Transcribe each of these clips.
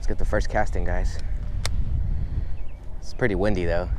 get the first casting, guys. It's pretty windy though.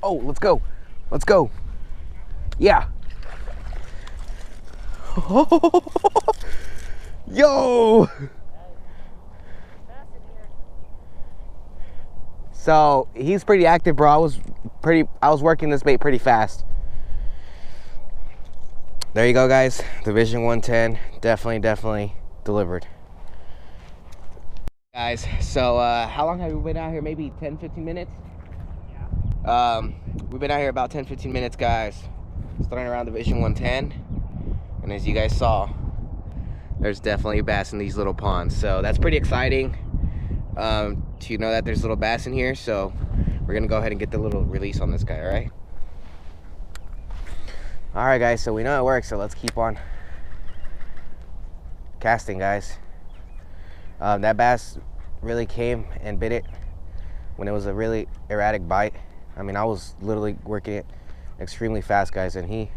Oh, let's go. Let's go. Yeah. Yo. So he's pretty active, bro. I was working this bait pretty fast. There you go, guys. The Vision 110 definitely delivered. Guys, so how long have we been out here? Maybe 10-15 minutes? We've been out here about 10-15 minutes, guys, starting around the Vision 110, and as you guys saw, there's definitely bass in these little ponds, so that's pretty exciting to know that there's little bass in here. So we're gonna go ahead and get the little release on this guy. All right guys, so we know it works, so let's keep on casting, guys. That bass really came and bit it when it was a really erratic bite. I mean, I was literally working it extremely fast, guys, and he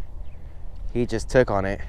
just took on it.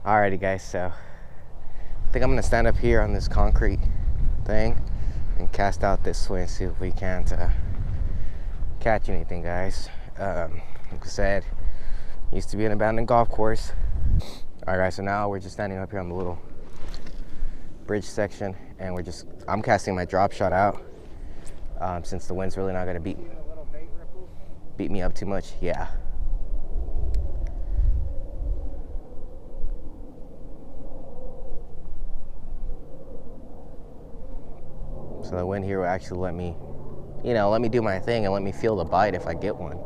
Alrighty guys, so I think I'm gonna stand up here on this concrete thing and cast out this way and see if we can't catch anything, guys. Like I said, used to be an abandoned golf course. Alright guys, so now we're just standing up here on the little bridge section, and I'm casting my drop shot out since the wind's really not gonna beat me up too much. Yeah. So the wind here will actually let me do my thing and let me feel the bite if I get one.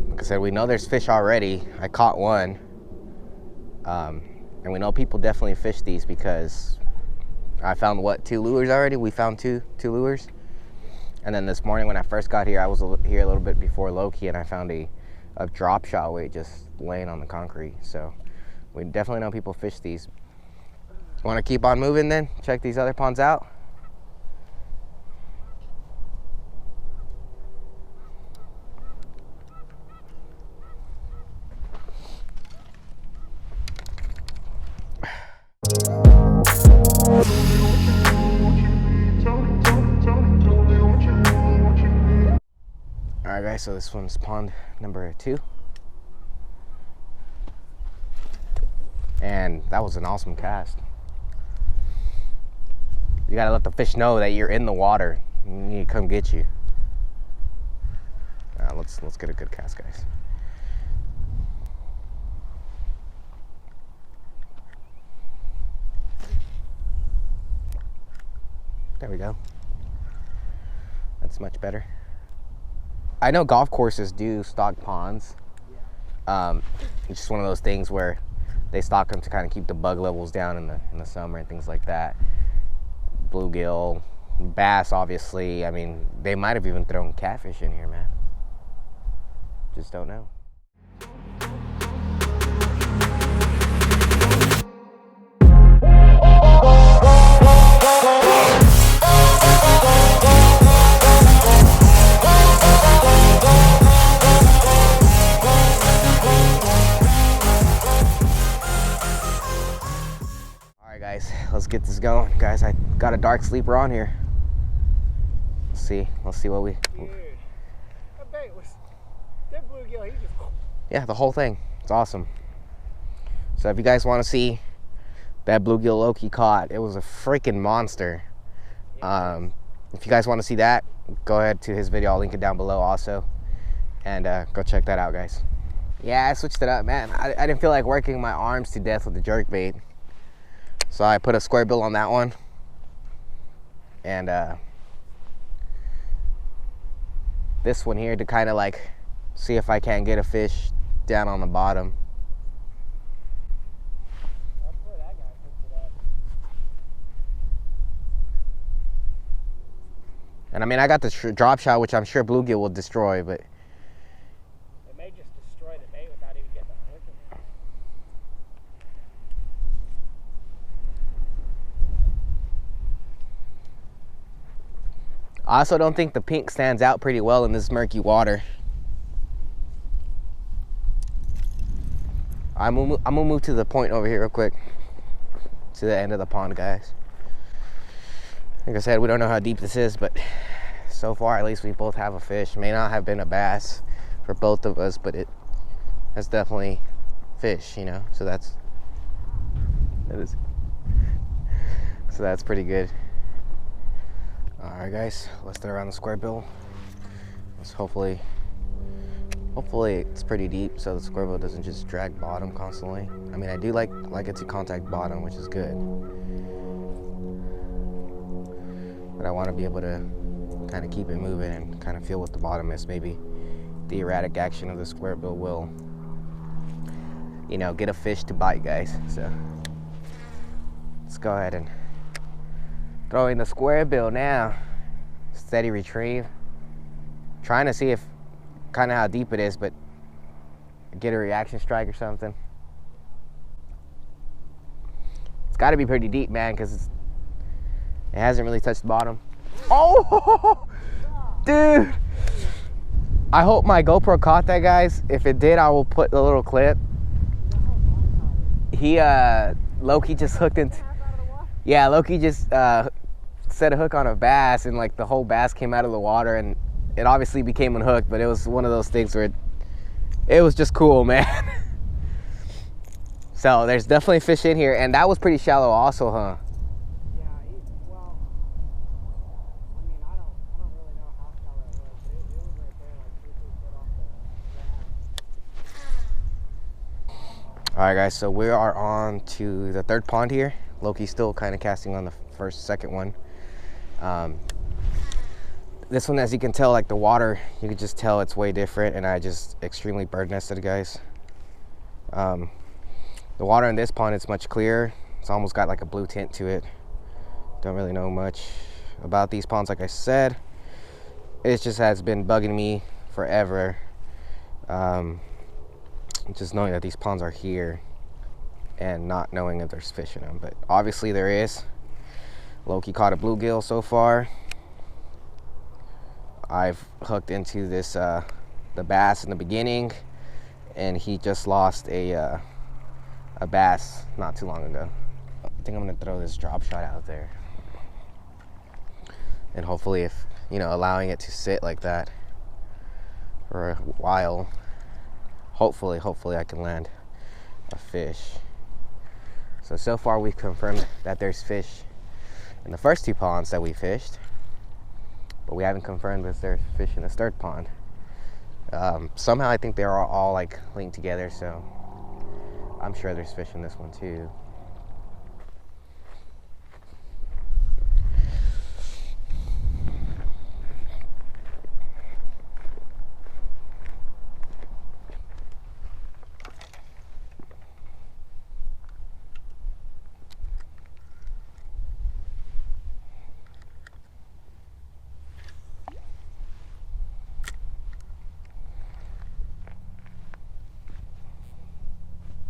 Like I said, we know there's fish already. I caught one. And we know people definitely fish these because I found, what, 2 lures already? We found two lures. And then this morning when I first got here, I was here a little bit before Loki, and I found a drop shot weight just laying on the concrete. So we definitely know people fish these. Want to keep on moving then? Check these other ponds out. Alright guys, so this one's pond number 2. And that was an awesome cast. You gotta let the fish know that you're in the water and you need to come get you. Let's get a good cast, guys. There we go. That's much better. I know golf courses do stock ponds. It's just one of those things where they stock them to kind of keep the bug levels down in the summer and things like that. Bluegill, bass, obviously. I mean, they might have even thrown catfish in here, man. Just don't know. guys, let's get this going. Guys, I got a dark sleeper on here. Let's see what we... Dude, I bet it was that bluegill, he just... Yeah, the whole thing. It's awesome. So if you guys want to see that bluegill Loki caught, it was a freaking monster. If you guys want to see that, go ahead to his video. I'll link it down below also. And go check that out, guys. Yeah, I switched it up, man. I didn't feel like working my arms to death with the jerkbait. So I put a square bill on that one. And this one here to kind of like see if I can get a fish down on the bottom. That's where that guy picked it up. And I mean, I got the drop shot, which I'm sure bluegill will destroy, but It may just destroy the bait without even getting the hook in there. I also don't think the pink stands out pretty well in this murky water. I'm gonna move to the point over here real quick. To the end of the pond, guys. Like I said, we don't know how deep this is, but so far at least we both have a fish. May not have been a bass for both of us, but it has definitely fish, you know. So that's pretty good. All right, guys, let's throw around the square bill. Let's hopefully it's pretty deep, so the square bill doesn't just drag bottom constantly. I mean, I do like it to contact bottom, which is good. But I want to be able to kind of keep it moving and kind of feel what the bottom is. Maybe the erratic action of the square bill will, you know, get a fish to bite, guys. So let's go ahead and throw in the square bill now. Steady retrieve. Trying to see if kind of how deep it is, but get a reaction strike or something. It's got to be pretty deep, man, because it hasn't really touched the bottom. Oh, dude! I hope my GoPro caught that, guys. If it did, I will put the little clip. He Loki just hooked into. Yeah, Loki just set a hook on a bass, and like the whole bass came out of the water, and it obviously became unhooked, but it was one of those things where it was just cool, man. So there's definitely fish in here, and that was pretty shallow also, huh? Yeah, well, I mean, I don't really know how shallow it was, but it was right there, like 2-3 foot off the ground. All right, guys, so we are on to the third pond here. Loki's still kind of casting on the second one. This one, as you can tell, like the water, you can just tell it's way different, and I just extremely bird nested, guys. The water in this pond is much clearer. It's almost got like a blue tint to it. Don't really know much about these ponds, like I said. It just has been bugging me forever. Just knowing that these ponds are here and not knowing if there's fish in them, but obviously there is. Loki caught a bluegill so far. I've hooked into this the bass in the beginning, and he just lost a bass not too long ago. I think I'm gonna throw this drop shot out there, and hopefully, if you know, allowing it to sit like that for a while, hopefully I can land a fish. So far we've confirmed that there's fish in the first two ponds that we fished, but we haven't confirmed if there's fish in this third pond. Somehow I think they're all like linked together, so I'm sure there's fish in this one too.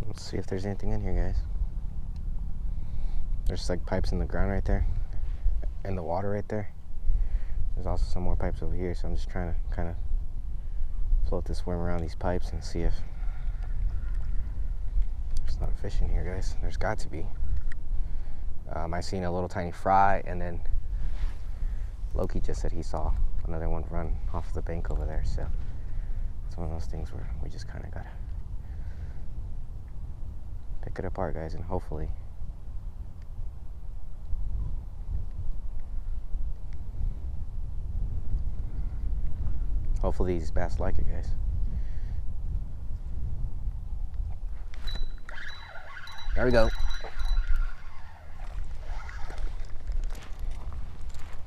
Let's see if there's anything in here, guys. There's like pipes in the ground right there, and the water right there. There's also some more pipes over here, so I'm just trying to kind of float this worm around these pipes and see if there's not a fish in here, guys. There's got to be. I seen a little tiny fry, and then Loki just said he saw another one run off the bank over there. So it's one of those things where we just kind of gotta pick it apart, guys, and hopefully these bass like it, guys. There we go.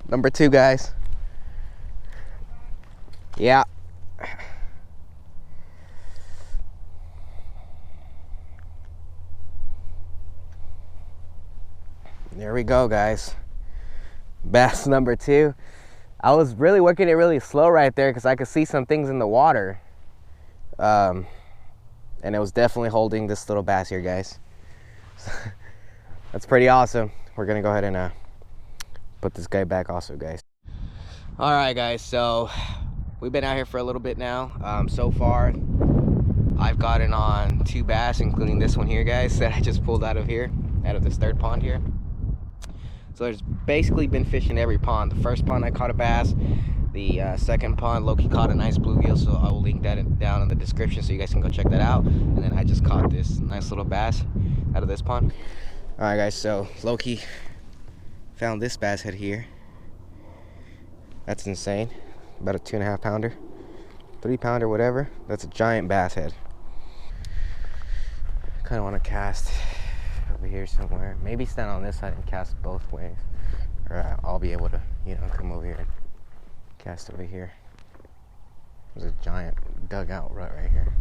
Number 2, guys. Yeah. There we go, guys. Bass number 2. I was really working it really slow right there because I could see some things in the water. And it was definitely holding this little bass here, guys. That's pretty awesome. We're gonna go ahead and put this guy back also, guys. All right, guys, so we've been out here for a little bit now. So far I've gotten on 2 bass, including this one here, guys, that I just pulled out of this third pond here. So there's basically been fishing every pond. The first pond I caught a bass. The second pond, Loki caught a nice bluegill, so I will link that down in the description so you guys can go check that out. And then I just caught this nice little bass out of this pond. All right, guys, so Loki found this bass head here. That's insane. About a 2.5 pounder, 3 pounder, whatever. That's a giant bass head. Kind of want to cast over here somewhere. Maybe stand on this side and cast both ways, or I'll be able to, you know, come over here and cast over here. There's a giant dugout right here.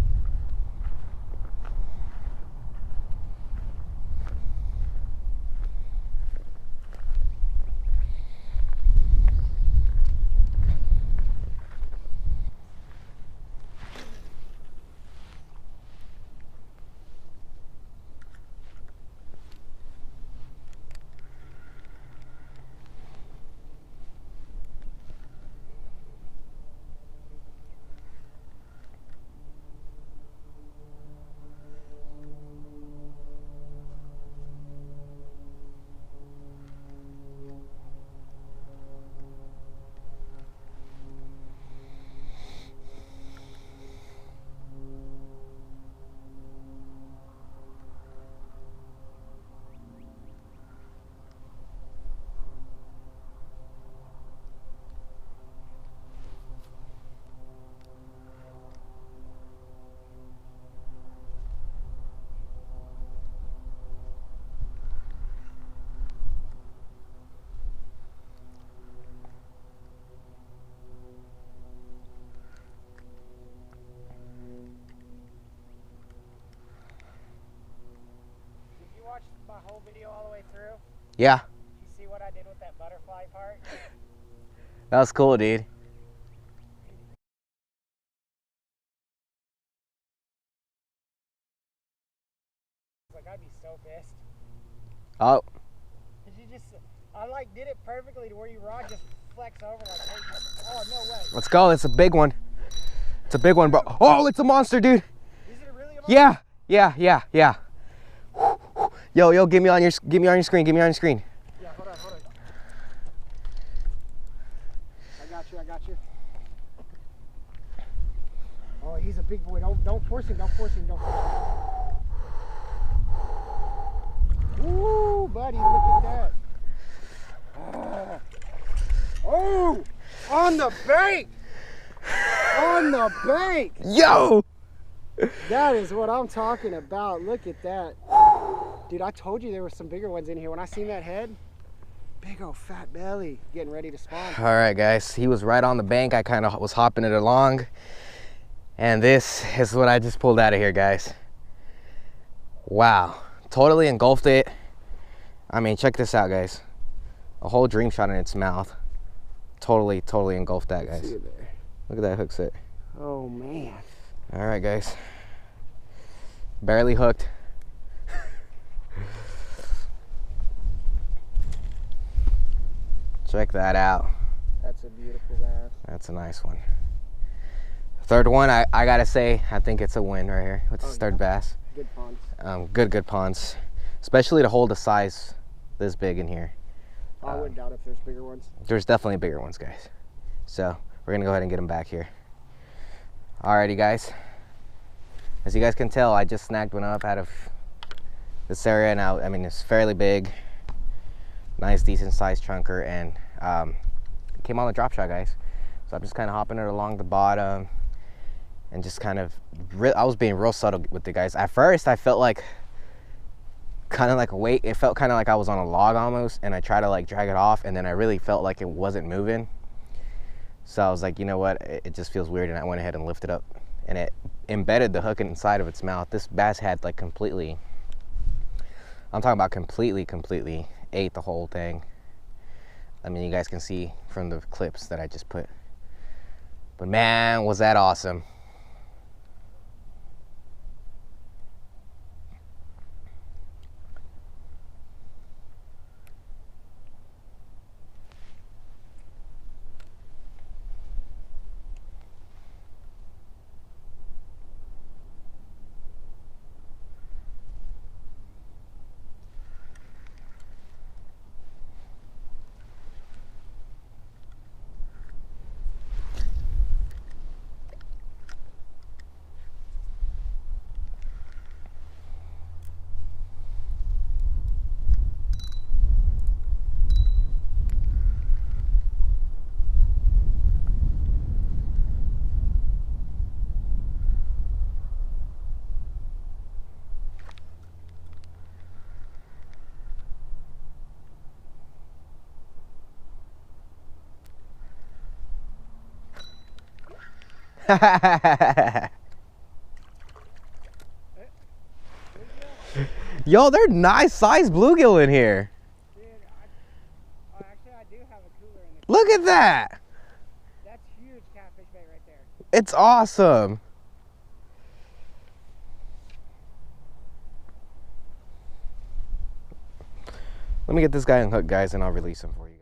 My whole video all the way through? Yeah. You see what I did with that butterfly part? That was cool, dude. Like, I'd be so pissed. Oh. Cause you just, I like did it perfectly to where your rod just flex over like, hey, oh no way. Let's go. It's a big one. It's a big one, bro. Oh, it's a monster, dude. Is it really a monster? Yeah. Yo, give me on your screen. Yeah, hold on. I got you. Oh, he's a big boy. Don't force him. Ooh, buddy, look at that. Oh, on the bank. Yo! That is what I'm talking about. Look at that. Dude, I told you there were some bigger ones in here. When I seen that head, big old fat belly, getting ready to spawn. All right, guys, he was right on the bank. I kind of was hopping it along. And this is what I just pulled out of here, guys. Wow, totally engulfed it. I mean, check this out, guys. A whole dream shot in its mouth. Totally engulfed that, guys. See it there. Look at that hook set. Oh, man. All right, guys. Barely hooked. Check that out. That's a beautiful bass. That's a nice one. Third one, I gotta say, I think it's a win right here with this third bass. Good ponds. Good ponds. Especially to hold the size this big in here. I wouldn't doubt if there's bigger ones. There's definitely bigger ones, guys. So we're gonna go ahead and get them back here. Alrighty, guys. As you guys can tell, I just snagged one up out of this area. Now, I mean, it's fairly big, nice, decent sized chunker, and it came on the drop shot, guys. So I'm just kind of hopping it along the bottom, and just kind of, I was being real subtle with the guys. At first, I felt like kind of like a weight. It felt kind of like I was on a log almost, and I tried to like drag it off, and then I really felt like it wasn't moving. So I was like, you know what, it just feels weird, and I went ahead and lifted up, and it embedded the hook inside of its mouth. This bass had like completely, I'm talking about completely ate the whole thing. I mean, you guys can see from the clips that I just put. But man, was that awesome. Yo, they're nice sized bluegill in here. Dude, actually, I do have a cooler in the. Look at that. That's huge catfish bait right there. It's awesome. Let me get this guy unhooked, guys, and I'll release him for you guys.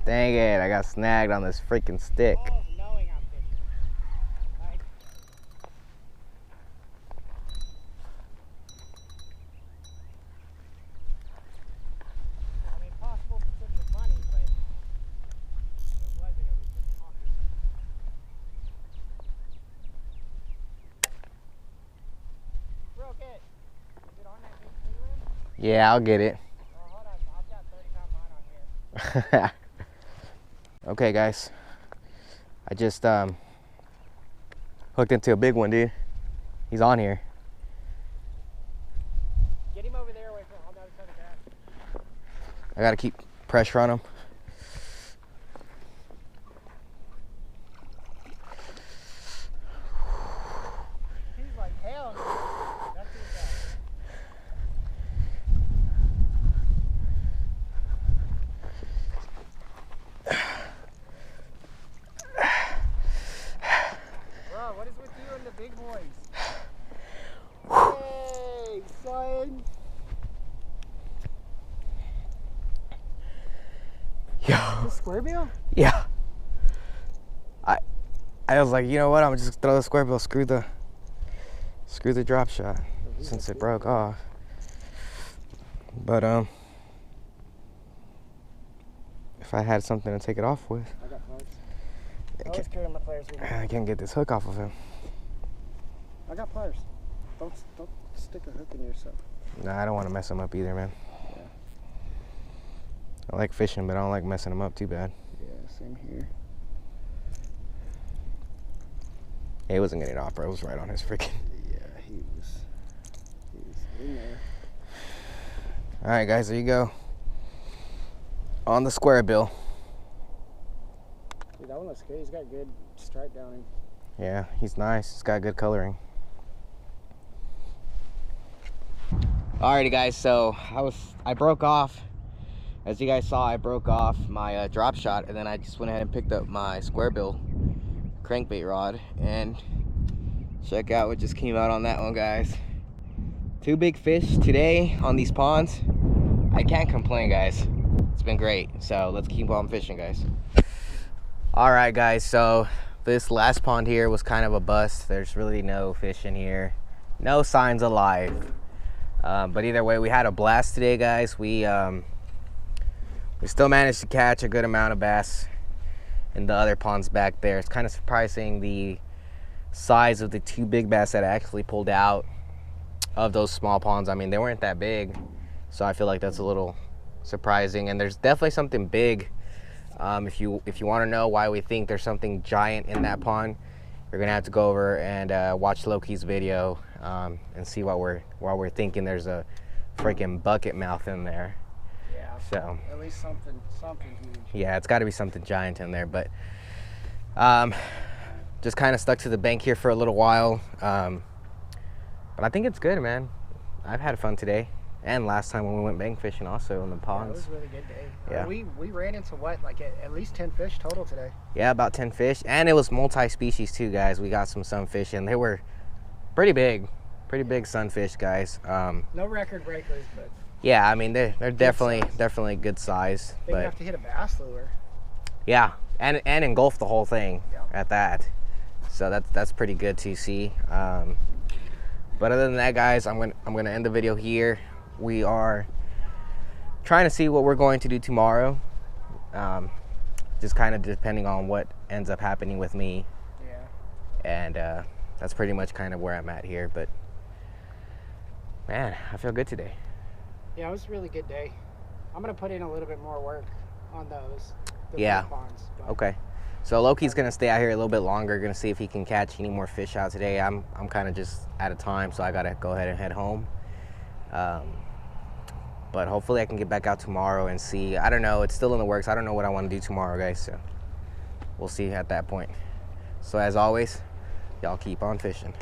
Dang it, I got snagged on this freaking stick. Balls knowing I'm fishing. Like, I mean, possible potential money, but if it wasn't, it was just talking. You broke it. Is it on that big prelim? Yeah, I'll get it. Oh, hold on. I've got 30-pound line on here. Okay, guys. I just hooked into a big one, dude. He's on here. Get him over there away from on the other side of the grass. I gotta keep pressure on him. He's like, hell no. That's his guy. Bro, what is with you and the big boys? Hey, son. Yo. The square bill? Yeah. I was like, you know what? I'm just throw the square bill, screw the drop shot since it broke off. But if I had something to take it off with, I got pliers. I always carry my pliers with me. I can't get this hook off of him. I got pliers. Don't stick a hook in yourself. Nah, I don't want to mess him up either, man. Yeah. I like fishing, but I don't like messing him up too bad. Yeah, same here. He wasn't getting it off, bro. It was right on his freaking. Yeah, he was in there. All right, guys, there you go. On the square bill. Dude, that one looks good. He's got good stripe down him. Yeah, he's nice. He's got good coloring. Alrighty guys, so I broke off, as you guys saw, I broke off my drop shot, and then I just went ahead and picked up my square bill crankbait rod, and check out what just came out on that one, guys. 2 big fish today on these ponds. I can't complain, guys. It's been great, so let's keep on fishing, guys. Alright guys, so this last pond here was kind of a bust. There's really no fish in here, no signs of life. But either way, we had a blast today, guys. We still managed to catch a good amount of bass in the other ponds back there. It's kind of surprising the size of the 2 big bass that I actually pulled out of those small ponds. I mean, they weren't that big, so I feel like that's a little surprising. And there's definitely something big. If you want to know why we think there's something giant in that pond, you're gonna have to go over and watch Loki's video and see why we're thinking there's a freaking bucket mouth in there. Yeah. So at least something huge. yeah, it's got to be something giant in there. But just kind of stuck to the bank here for a little while. But I think it's good, man. I've had fun today, and last time when we went bank fishing also in the ponds. Yeah, it was a really good day. Yeah. We ran into what, like at least 10 fish total today. Yeah, about 10 fish, and it was multi-species too, guys. We got some sunfish, and they were pretty big sunfish, guys. No record breakers, but Yeah, I mean they're definitely good size. big But enough to hit a bass lure. yeah, and engulf the whole thing Yeah. at that. So that's pretty good to see. But other than that, guys, I'm gonna end the video here. We are trying to see what we're going to do tomorrow. Just kind of depending on what ends up happening with me. Yeah. And that's pretty much kind of where I'm at here. But man, I feel good today. Yeah, it was a really good day. I'm gonna put in a little bit more work on those. The Yeah. big ponds, but Okay. So Loki's gonna stay out here a little bit longer. Gonna see if he can catch any more fish out today. I'm kind of just out of time, so I gotta go ahead and head home. But hopefully I can get back out tomorrow and see. I don't know. It's still in the works. I don't know what I want to do tomorrow, guys. So we'll see at that point. So as always, y'all keep on fishing.